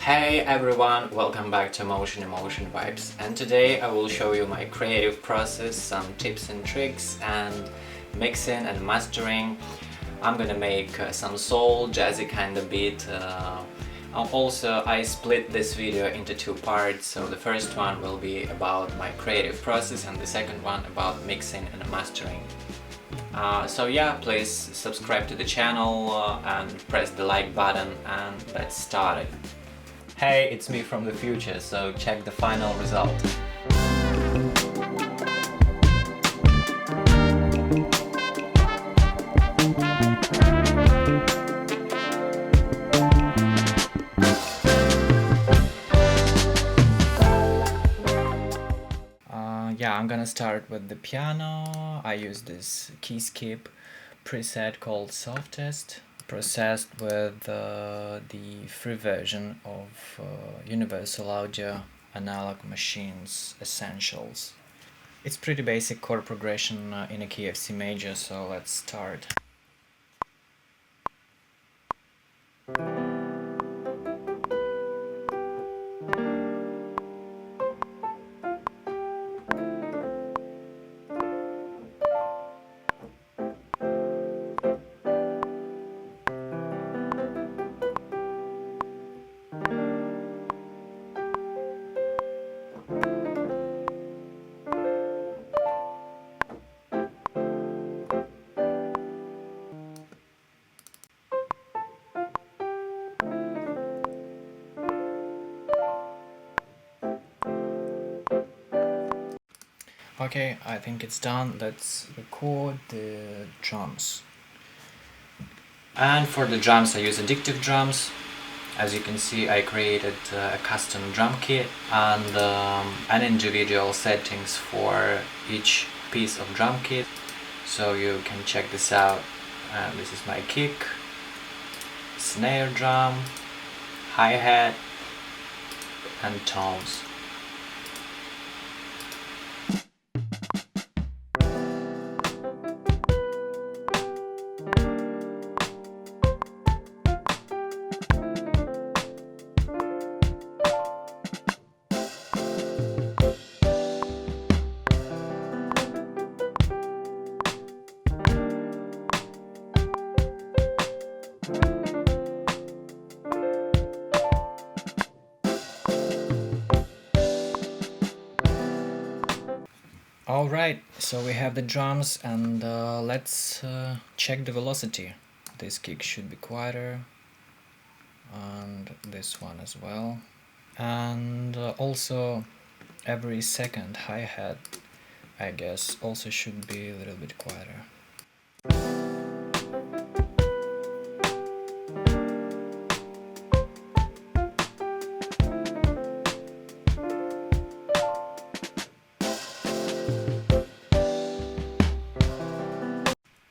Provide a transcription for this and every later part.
Hey everyone, welcome back to Motion Emotion Vibes, and today I will show you my creative process, some tips and tricks and mixing and mastering. I'm gonna make some soul, jazzy kind of beat. Also, I split this video into two parts, so the first one will be about my creative process and the second one about mixing and mastering. So yeah, please subscribe to the channel and press the like button, and let's start it. Hey, it's me from the future, so check the final result. Yeah, I'm gonna start with the piano. I use this key skip preset called Softest, processed with the free version of Universal Audio Analog Machines Essentials. It's pretty basic chord progression in a key of C major, so let's start. Okay, I think it's done. Let's record the drums. And for the drums I use Addictive Drums. As you can see, I created a custom drum kit and individual settings for each piece of drum kit. So you can check this out. This is my kick, snare drum, hi-hat and toms. Alright, so we have the drums, and let's check the velocity. This kick should be quieter, and this one as well. And also every second hi-hat, I guess, also should be a little bit quieter.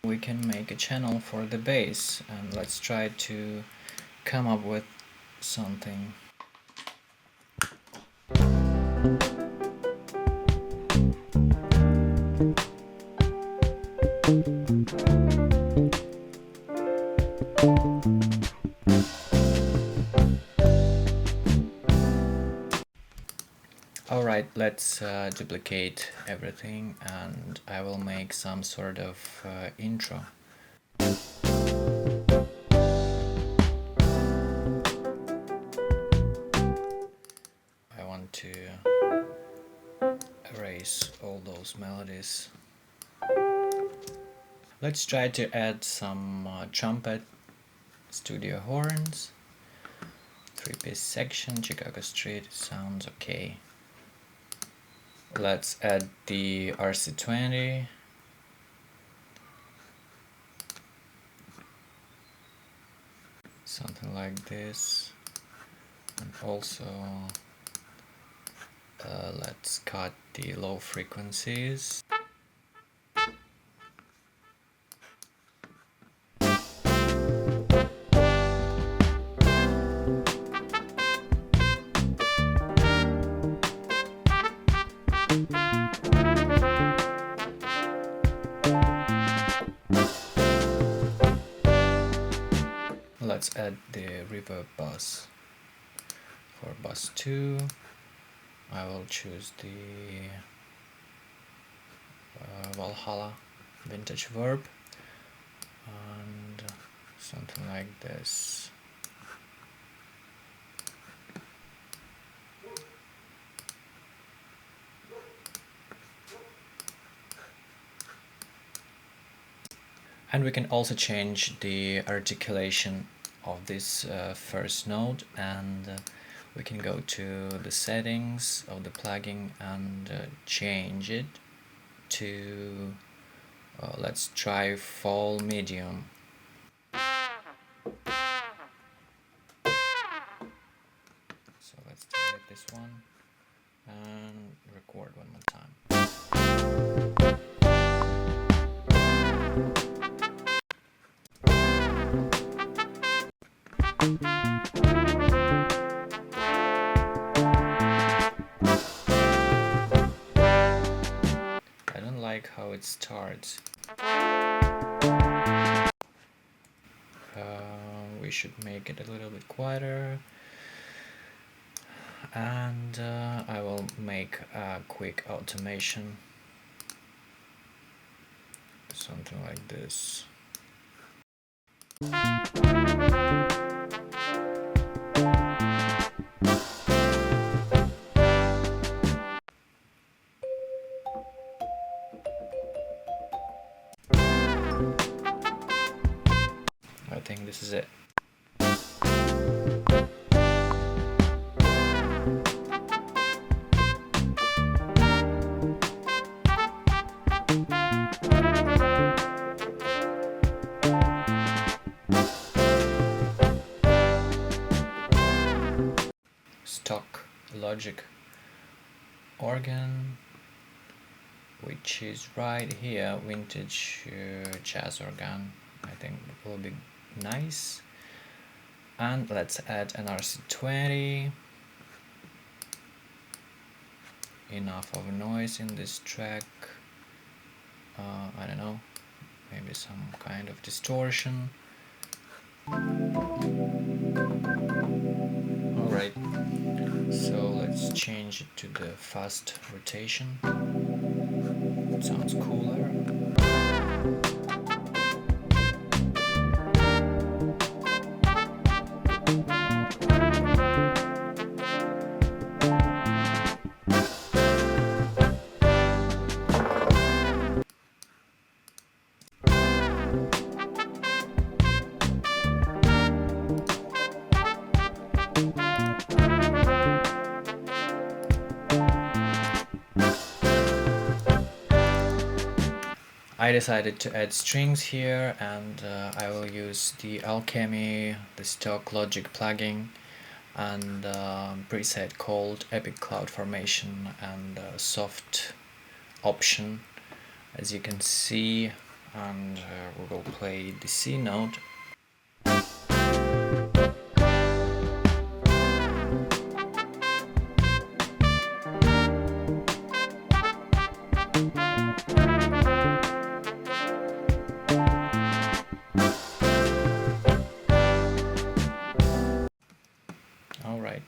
We can make a channel for the bass, and let's try to come up with something. Alright, let's duplicate everything, and I will make some sort of intro. I want to erase all those melodies. Let's try to add some trumpet, studio horns, 3-piece section, Chicago Street, sounds okay. Let's add the RC20. Something like this. And also let's cut the low frequencies. Let's add the reverb bus. For bus 2, I will choose the Valhalla vintage verb and something like this. And we can also change the articulation of this first note, and we can go to the settings of the plugin and change it to let's try fall medium. So let's delete this one and record one more time. I don't like how it starts. We should make it a little bit quieter, and I will make a quick automation, something like this. I think this is it. Stock Logic organ, which is right here, vintage jazz organ. I think it will be nice. And let's add an RC20. Enough of noise in this track. I don't know, maybe some kind of distortion. Alright, so let's change it to the fast rotation. It sounds cooler. I decided to add strings here, and I will use the Alchemy, the stock Logic plugin, and preset called Epic Cloud Formation and soft option, as you can see, and we will play the C note. Alright,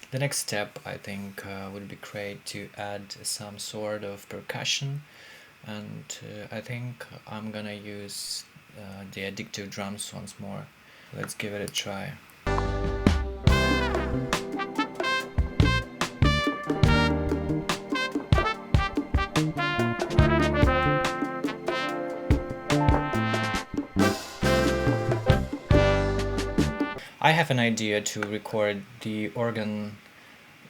the next step I think would be great to add some sort of percussion, and I think I'm gonna use the addictive drums once more. Let's give it a try. I have an idea to record the organ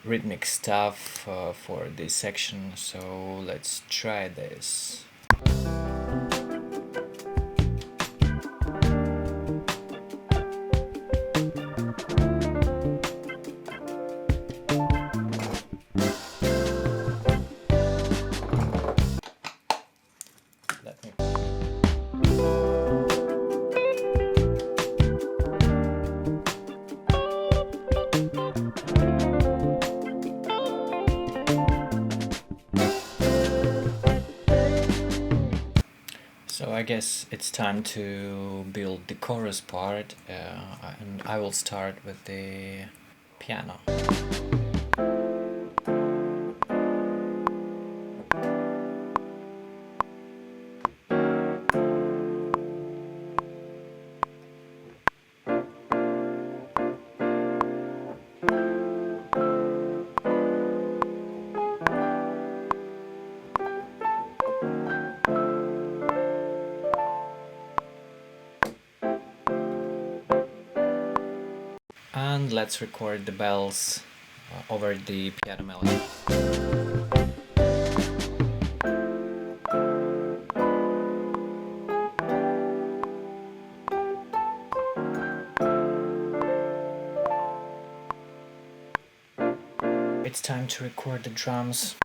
rhythmic stuff for this section, so let's try this. Let me So I guess it's time to build the chorus part, and I will start with the piano. And let's record the bells over the piano melody. It's time to record the drums.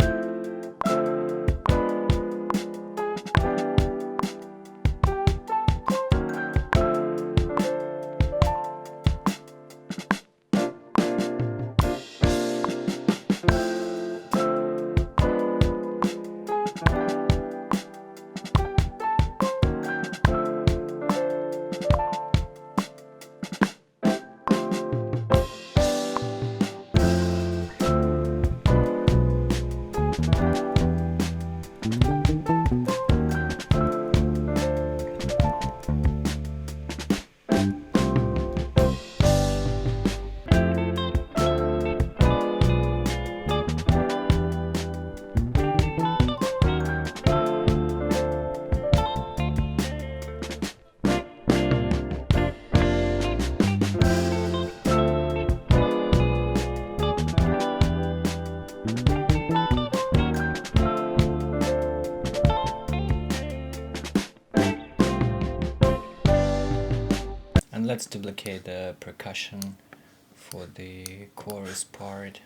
And let's duplicate the percussion for the chorus part.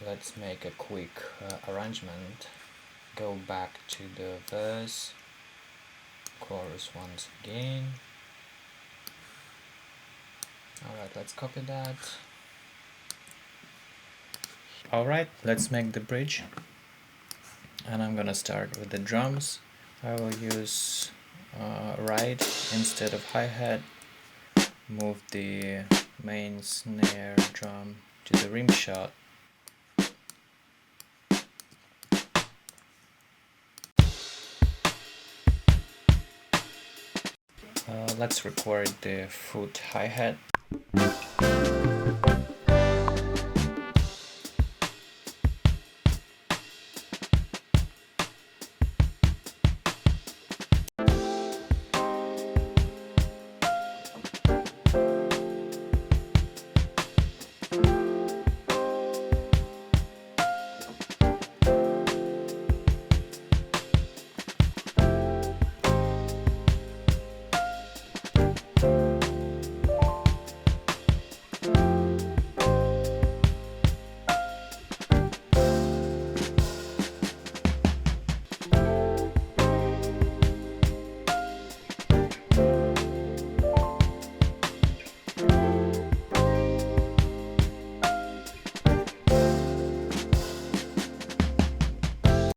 Let's make a quick arrangement. Go back to the verse, chorus once again. Alright, let's copy that. Alright, let's make the bridge. And I'm gonna start with the drums. I will use ride instead of hi-hat. Move the main snare drum to the rim shot. Let's record the foot hi-hat.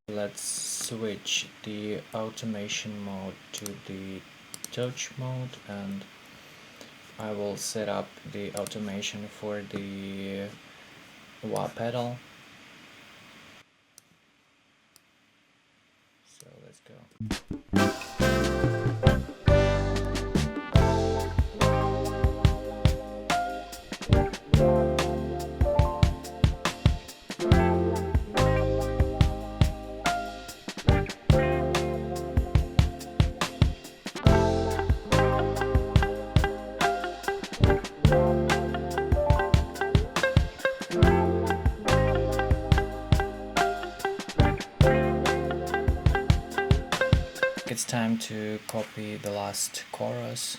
Let's switch the automation mode to the touch mode, and I will set up the automation for the wah pedal. So let's go. it's time to copy the last chorus.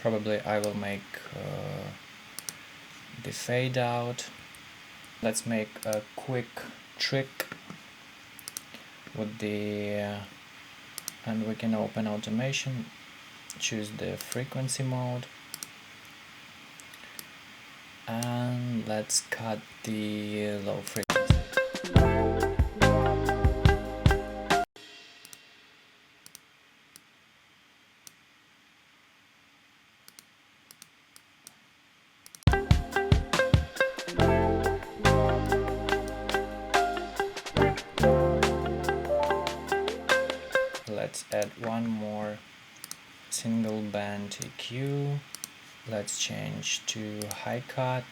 Probably I will make the fade out. Let's make a quick trick with the and we can open automation, choose the frequency mode, and let's cut the low frequency. Let's add one more single band EQ. Let's change to high cut.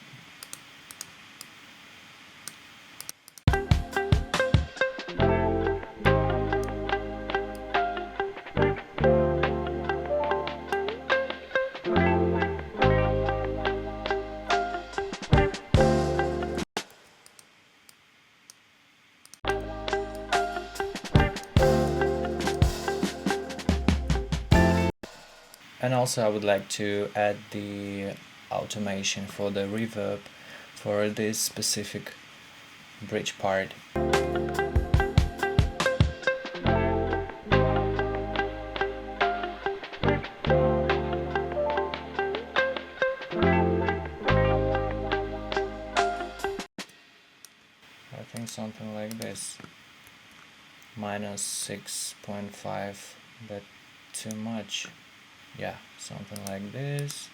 And also I would like to add the automation for the reverb for this specific bridge part. I think something like this. Minus 6.5, but too much. Yeah, something like this.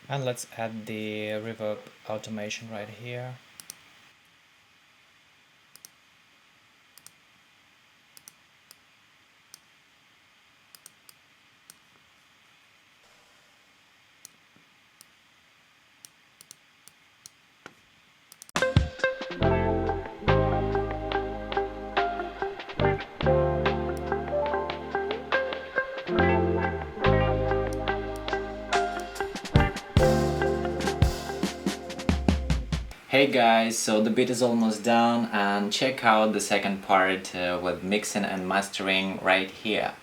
And let's add the reverb automation right here. Hey guys, so the beat is almost done, and check out the second part with mixing and mastering right here.